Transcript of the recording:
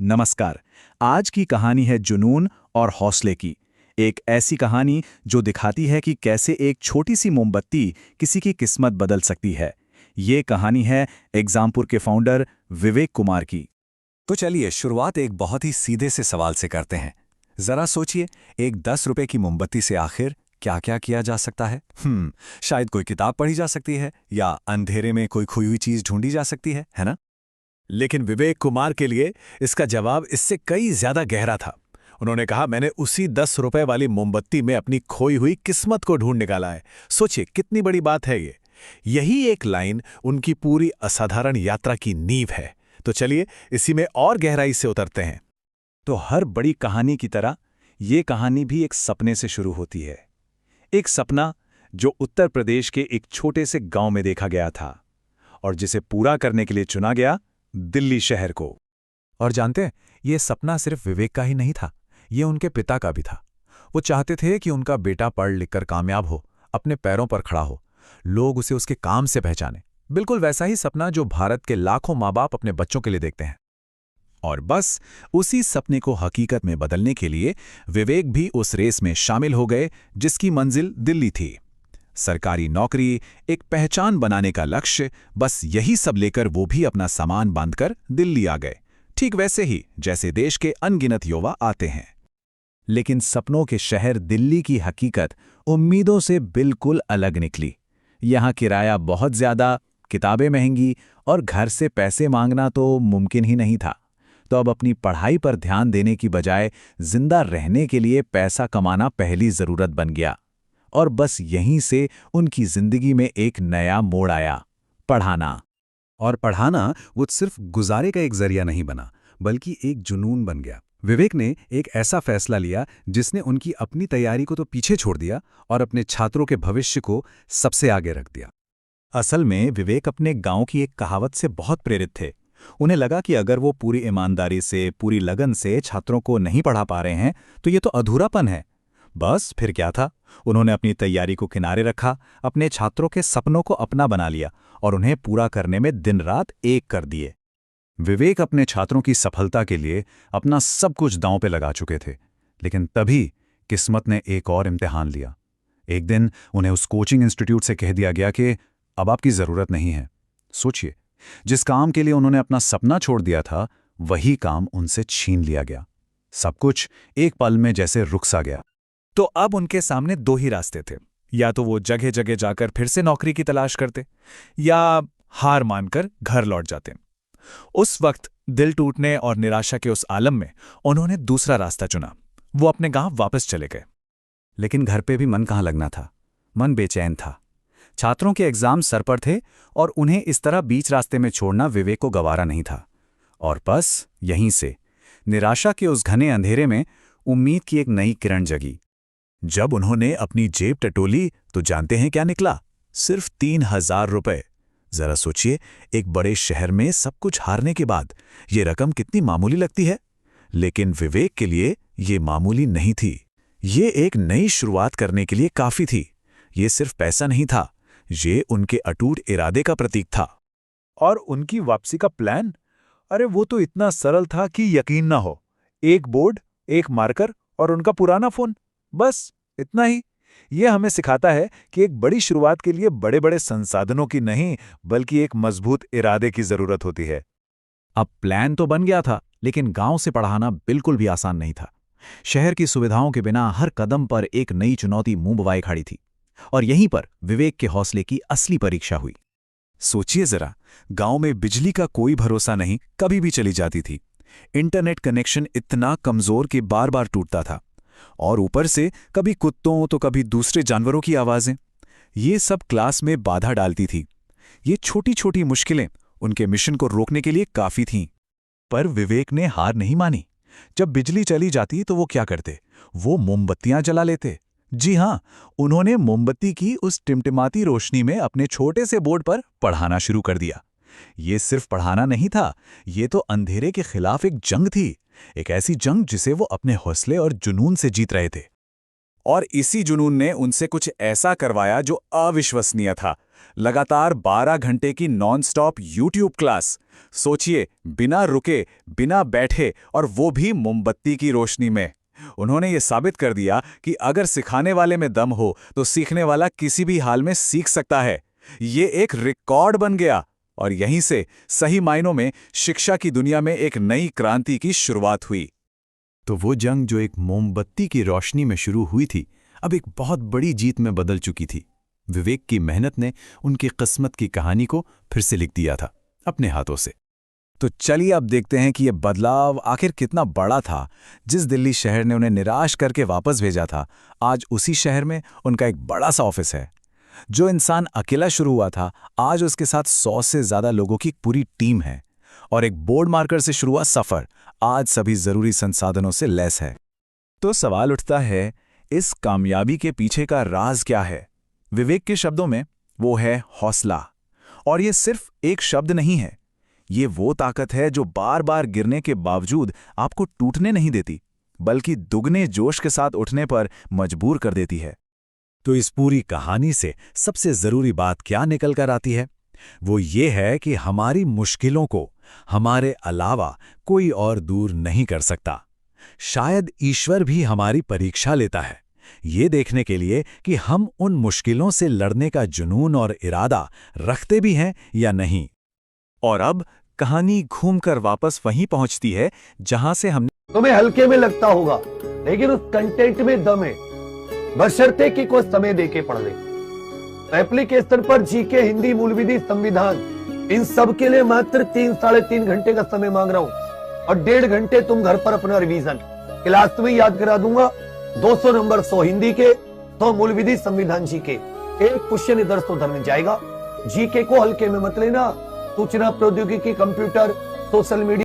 नमस्कार। आज की कहानी है जुनून और हौसले की। एक ऐसी कहानी जो दिखाती है कि कैसे एक छोटी सी मोमबत्ती किसी की किस्मत बदल सकती है। ये कहानी है एग्जामपुर के फाउंडर विवेक कुमार की। तो चलिए शुरुआत एक बहुत ही सीधे से सवाल से करते हैं। जरा सोचिए, एक 10 रुपए की मोमबत्ती से आखिर क्या क्या किया जा सकता है? शायद कोई किताब पढ़ी जा सकती है या अंधेरे में कोई खोई हुई चीज ढूंढी जा सकती है ना? लेकिन विवेक कुमार के लिए इसका जवाब इससे कई ज्यादा गहरा था। उन्होंने कहा, मैंने उसी 10 रुपए वाली मोमबत्ती में अपनी खोई हुई किस्मत को ढूंढ निकाला है। सोचिए कितनी बड़ी बात है ये। यही एक लाइन उनकी पूरी असाधारण यात्रा की नींव है। तो चलिए इसी में और गहराई से उतरते हैं। तो हर बड़ी कहानी की तरह ये कहानी भी एक सपने से शुरू होती है। एक सपना जो उत्तर प्रदेश के एक छोटे से गांव में देखा गया था और जिसे पूरा करने के लिए चुना गया दिल्ली शहर को। और जानते हैं, ये सपना सिर्फ विवेक का ही नहीं था, ये उनके पिता का भी था। वो चाहते थे कि उनका बेटा पढ़ लिखकर कामयाब हो, अपने पैरों पर खड़ा हो, लोग उसे उसके काम से पहचाने। बिल्कुल वैसा ही सपना जो भारत के लाखों माँ बाप अपने बच्चों के लिए देखते हैं। और बस उसी सपने को हकीकत में बदलने के लिए विवेक भी उस रेस में शामिल हो गए जिसकी मंजिल दिल्ली थी। सरकारी नौकरी, एक पहचान बनाने का लक्ष्य, बस यही सब लेकर वो भी अपना सामान बांधकर दिल्ली आ गए, ठीक वैसे ही जैसे देश के अनगिनत युवा आते हैं। लेकिन सपनों के शहर दिल्ली की हकीकत उम्मीदों से बिल्कुल अलग निकली। यहाँ किराया बहुत ज्यादा, किताबें महंगी और घर से पैसे मांगना तो मुमकिन ही नहीं था। तो अब अपनी पढ़ाई पर ध्यान देने की बजाय जिंदा रहने के लिए पैसा कमाना पहली जरूरत बन गया। और बस यहीं से उनकी जिंदगी में एक नया मोड़ आया, पढ़ाना। और पढ़ाना वो सिर्फ गुजारे का एक जरिया नहीं बना, बल्कि एक जुनून बन गया। विवेक ने एक ऐसा फैसला लिया जिसने उनकी अपनी तैयारी को तो पीछे छोड़ दिया और अपने छात्रों के भविष्य को सबसे आगे रख दिया। असल में विवेक अपने गांव की एक कहावत से बहुत प्रेरित थे। उन्हें लगा कि अगर वो पूरी ईमानदारी से, पूरी लगन से छात्रों को नहीं पढ़ा पा रहे हैं तो ये तो अधूरापन है। बस फिर क्या था, उन्होंने अपनी तैयारी को किनारे रखा, अपने छात्रों के सपनों को अपना बना लिया और उन्हें पूरा करने में दिन रात एक कर दिए। विवेक अपने छात्रों की सफलता के लिए अपना सब कुछ दांव पे लगा चुके थे। लेकिन तभी किस्मत ने एक और इम्तिहान लिया। एक दिन उन्हें उस कोचिंग इंस्टीट्यूट से कह दिया गया कि अब आपकी जरूरत नहीं है। सोचिए, जिस काम के लिए उन्होंने अपना सपना छोड़ दिया था, वही काम उनसे छीन लिया गया। सब कुछ एक पल में जैसे रुक सा गया। तो अब उनके सामने दो ही रास्ते थे। या तो वो जगह जगह जाकर फिर से नौकरी की तलाश करते, या हार मानकर घर लौट जाते। उस वक्त दिल टूटने और निराशा के उस आलम में उन्होंने दूसरा रास्ता चुना। वो अपने गांव वापस चले गए। लेकिन घर पे भी मन कहाँ लगना था। मन बेचैन था। छात्रों के एग्जाम सर पर थे और उन्हें इस तरह बीच रास्ते में छोड़ना विवेक को गवारा नहीं था। और बस यहीं से निराशा के उस घने अंधेरे में उम्मीद की एक नई किरण जगी। जब उन्होंने अपनी जेब टटोली तो जानते हैं क्या निकला? सिर्फ 3,000 रुपए। जरा सोचिए, एक बड़े शहर में सब कुछ हारने के बाद ये रकम कितनी मामूली लगती है। लेकिन विवेक के लिए ये मामूली नहीं थी। ये एक नई शुरुआत करने के लिए काफी थी। ये सिर्फ पैसा नहीं था, ये उनके अटूट इरादे का प्रतीक था। और उनकी वापसी का प्लान, अरे वो तो इतना सरल था कि यकीन ना हो। एक बोर्ड, एक मार्कर और उनका पुराना फोन, बस इतना ही। ये हमें सिखाता है कि एक बड़ी शुरुआत के लिए बड़े बड़े संसाधनों की नहीं, बल्कि एक मजबूत इरादे की जरूरत होती है। अब प्लान तो बन गया था, लेकिन गांव से पढ़ाना बिल्कुल भी आसान नहीं था। शहर की सुविधाओं के बिना हर कदम पर एक नई चुनौती मुंह बवाए खड़ी थी। और यहीं पर विवेक के हौसले की असली परीक्षा हुई। सोचिए जरा, गांव में बिजली का कोई भरोसा नहीं, कभी भी चली जाती थी। इंटरनेट कनेक्शन इतना कमजोर कि बार बार टूटता था। और ऊपर से कभी कुत्तों तो कभी दूसरे जानवरों की आवाजें। ये सब क्लास में बाधा डालती थी। ये छोटी छोटी मुश्किलें उनके मिशन को रोकने के लिए काफी थीं। पर विवेक ने हार नहीं मानी। जब बिजली चली जाती तो वो क्या करते? वो मोमबत्तियां जला लेते। जी हां, उन्होंने मोमबत्ती की उस टिमटिमाती रोशनी में अपने छोटे से बोर्ड पर पढ़ाना शुरू कर दिया। ये सिर्फ पढ़ाना नहीं था, ये तो अंधेरे के खिलाफ एक जंग थी। एक ऐसी जंग जिसे वो अपने हौसले और जुनून से जीत रहे थे। और इसी जुनून ने उनसे कुछ ऐसा करवाया जो अविश्वसनीय था। लगातार 12 घंटे की नॉन-स्टॉप यूट्यूब क्लास। सोचिए, बिना रुके, बिना बैठे, और वो भी मोमबत्ती की रोशनी में। उन्होंने ये साबित कर दिया कि अगर सिखाने वाले में दम हो तो सीखने वाला किसी भी हाल में सीख सकता है। ये एक रिकॉर्ड बन गया और यहीं से सही मायनों में शिक्षा की दुनिया में एक नई क्रांति की शुरुआत हुई। तो वो जंग जो एक मोमबत्ती की रोशनी में शुरू हुई थी, अब एक बहुत बड़ी जीत में बदल चुकी थी। विवेक की मेहनत ने उनकी किस्मत की कहानी को फिर से लिख दिया था अपने हाथों से। तो चलिए अब देखते हैं कि ये बदलाव आखिर कितना बड़ा था। जिस दिल्ली शहर ने उन्हें निराश करके वापस भेजा था, आज उसी शहर में उनका एक बड़ा सा ऑफिस है। जो इंसान अकेला शुरू हुआ था, आज उसके साथ 100 से ज़्यादा लोगों की पूरी टीम है। और एक बोर्ड मार्कर से शुरू हुआ सफ़र आज सभी ज़रूरी संसाधनों से लैस है। तो सवाल उठता है, इस कामयाबी के पीछे का राज क्या है? विवेक के शब्दों में वो है हौसला। और ये सिर्फ एक शब्द नहीं है, ये वो ताकत है जो बार बार गिरने के बावजूद आपको टूटने नहीं देती, बल्कि दुगने जोश के साथ उठने पर मजबूर कर देती है। तो इस पूरी कहानी से सबसे जरूरी बात क्या निकल कर आती है? वो ये है कि हमारी मुश्किलों को हमारे अलावा कोई और दूर नहीं कर सकता। शायद ईश्वर भी हमारी परीक्षा लेता है, ये देखने के लिए कि हम उन मुश्किलों से लड़ने का जुनून और इरादा रखते भी हैं या नहीं। और अब कहानी घूमकर वापस वहीं पहुंचती है जहां से हमने। तुम्हें हल्के में लगता होगा, लेकिन उस कंटेंट में दम है, बशर्ते कि कोई समय देके पढ़ ले। एप्लीकेशन पर जीके, हिंदी, मूल विधि, संविधान, इन सब के लिए मात्र 3-3.5 घंटे का समय मांग रहा हूं और 1.5 घंटे तुम घर पर अपना रिवीजन। क्लास में याद करा दूंगा। 200 नंबर 100 हिंदी के, 100 मूल विधि, संविधान जीके। एक क्वेश्चन इधर से उधर में जाएगा। जीके को हल्के में मत लेना। सूचना प्रौद्योगिकी, कंप्यूटर, सोशल मीडिया